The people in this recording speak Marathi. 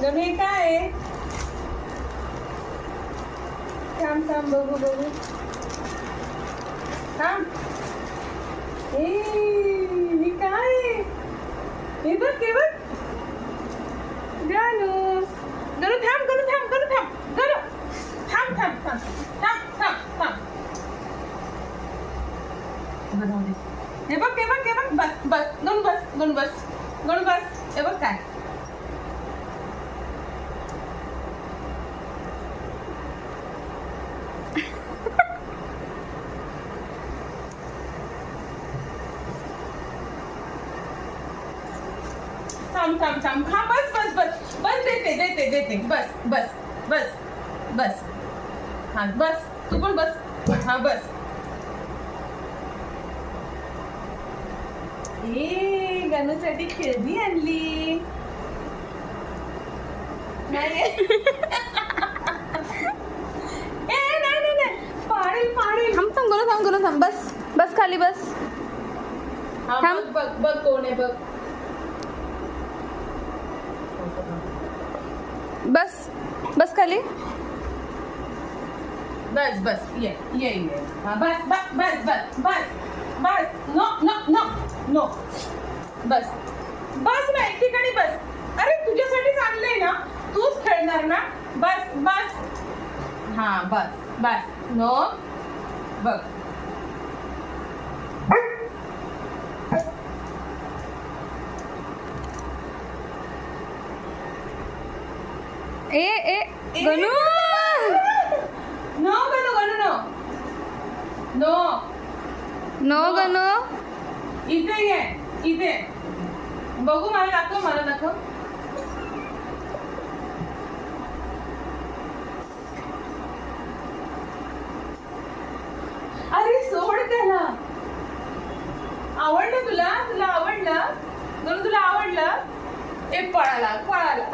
गणू हे काय आहे? थांब थांब बघू बघू थांब. हे काय आहे? हे बघ हे बघ. गणू गणू थांब गणू थांब गणू थांब गणू थांब थांब थांब थांब थांब थांब. हे बघ हे बघ हे बघ. बस बस गणू बस गणू बस गणू बस. हे बघ काय थांब थांब थांब. हा बस बस बस बस. देते देते देते. बस बस बस बस. हा बस तू पण बस. हा बस. ए गणूसाठी खेळणी आणली. नाही नाही नाही पाडेल पाडेल. थांब थांब गणू थांब गणू थांब. बस बस खाली बस. थांब बघ बघ कोण आहे बघ. बस बस खाली. बस बस ये ये ये. हा बस बस बस बस बस बस. No no no no. बस बस ना एक ठिकाणी बस. अरे तुझ्यासाठीच आणलंय ना. तूच खेळणार ना. बस बस. हा बस बस. नो बघ. ए Ganu. No Ganu Ganu no no. No Ganu. इथे ये इथे. बघू मला दाखव मला दाखव. अरे सोड त्याला. आवडलं तुला. तुला आवडलं गणू. तुला आवडलं. ए पळाला पळाला.